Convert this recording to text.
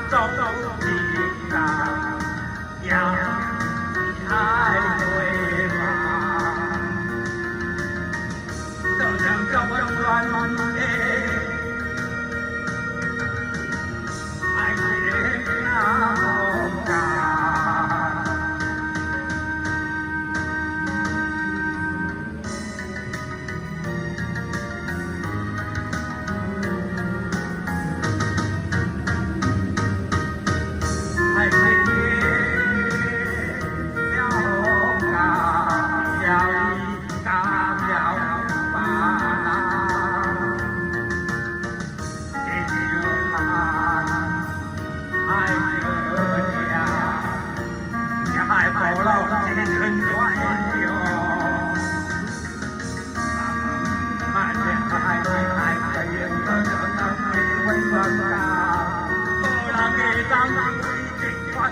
走一场阳台对吧？都能这么乱的，爱人啊，爱人。bảo lòng trên thân ngoại nhiều mà trên hai cây thơ năm quanh vần ta là nghề tăng kịch quan